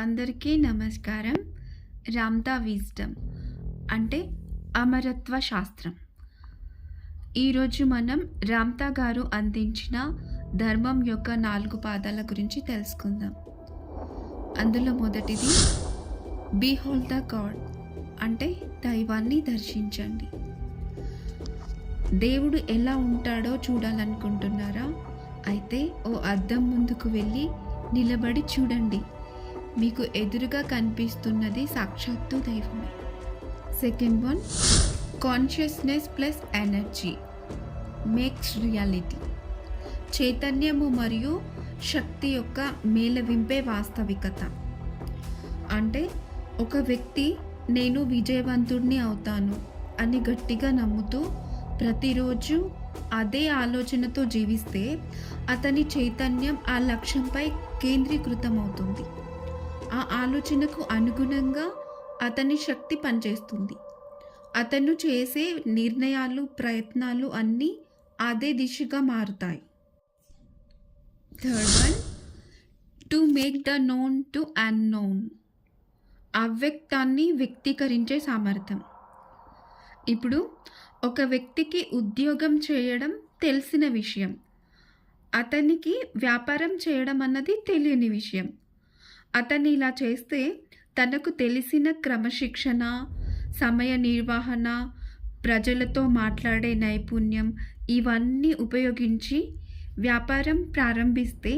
అందరికీ నమస్కారం. రామ్తా విజ్డమ్ అంటే అమరత్వ శాస్త్రం. ఈరోజు మనం రామ్తా గారు అందించిన ధర్మం యొక్క 4 పాదాల గురించి తెలుసుకుందాం. అందులో మొదటిది బిహోల్డ్ ద గాడ్ అంటే దైవాన్ని దర్శించండి. దేవుడు ఎలా ఉంటాడో చూడాలనుకుంటున్నారా? అయితే ఓ అద్దం ముందుకు వెళ్ళి నిలబడి చూడండి. మీకు ఎదురుగా కనిపిస్తున్నది సాక్షాత్తు దైవమే. Second one, consciousness plus energy makes reality. చైతన్యము మరియు శక్తి యొక్క మేళవింపే వాస్తవికత. అంటే ఒక వ్యక్తి నేను విజయవంతుడిని అవుతాను అని గట్టిగా నమ్ముతూ ప్రతిరోజు అదే ఆలోచనతో జీవిస్తే అతని చైతన్యం ఆ లక్ష్యంపై కేంద్రీకృతం అవుతుంది. ఆ ఆలోచనకు అనుగుణంగా అతని శక్తి పనిచేస్తుంది. అతను చేసే నిర్ణయాలు, ప్రయత్నాలు అన్నీ అదే దిశగా మారుతాయి. Third one, to make the known to unknown. అవ్యక్తాన్ని వ్యక్తీకరించే సామర్థ్యం. ఇప్పుడు ఒక వ్యక్తికి ఉద్యోగం చేయడం తెలిసిన విషయం, అతనికి వ్యాపారం చేయడం అన్నది తెలియని విషయం. అతను ఇలా చేస్తే తనకు తెలిసిన క్రమశిక్షణ, సమయ నిర్వహణ, ప్రజలతో మాట్లాడే నైపుణ్యం ఇవన్నీ ఉపయోగించి వ్యాపారం ప్రారంభిస్తే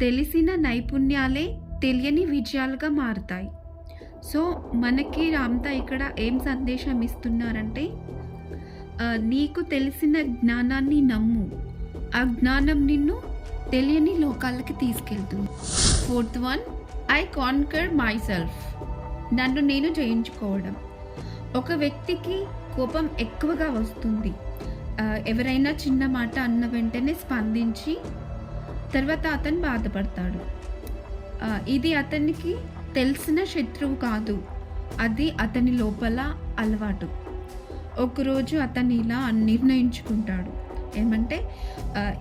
తెలిసిన నైపుణ్యాలే తెలియని విజయాలుగా మారుతాయి. సో మనకి రామ్తా ఇక్కడ ఏం సందేశం ఇస్తున్నారంటే, నీకు తెలిసిన జ్ఞానాన్ని నమ్ము, ఆ జ్ఞానం నిన్ను తెలియని లోకాలకి తీసుకెళ్తుంది. Fourth one, I conquer my self. నన్ను నేను జయించుకోవడం. ఒక వ్యక్తికి కోపం ఎక్కువగా వస్తుంది. ఎవరైనా చిన్న మాట అన్న వెంటనే స్పందించి తర్వాత అతను బాధపడతాడు. ఇది అతనికి తెలిసిన శత్రువు కాదు, అది అతని లోపల అలవాటు. ఒకరోజు అతను ఇలా నిర్ణయించుకుంటాడు, ఏమంటే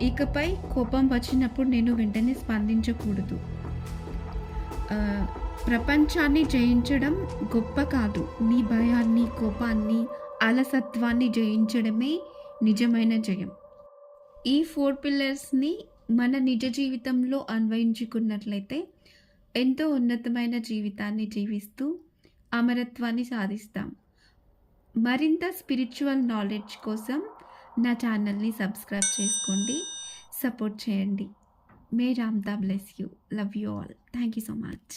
ఇకపై కోపం వచ్చినప్పుడు నేను వెంటనే స్పందించకూడదు. ప్రపంచాన్ని జయించడం గొప్ప కాదు, నీ భయాన్ని, కోపాన్ని, అలసత్వాన్ని జయించడమే నిజమైన జయం. ఈ 4 పిల్లర్స్ని మన నిజ జీవితంలో అన్వయించుకున్నట్లయితే ఎంతో ఉన్నతమైన జీవితాన్ని జీవిస్తూ అమరత్వాన్ని సాధిస్తాం. మరింత స్పిరిచువల్ నాలెడ్జ్ కోసం నా ఛానల్ని సబ్స్క్రైబ్ చేసుకోండి, సపోర్ట్ చేయండి. మే రామ్తా bless you. Love you all. Thank you so much.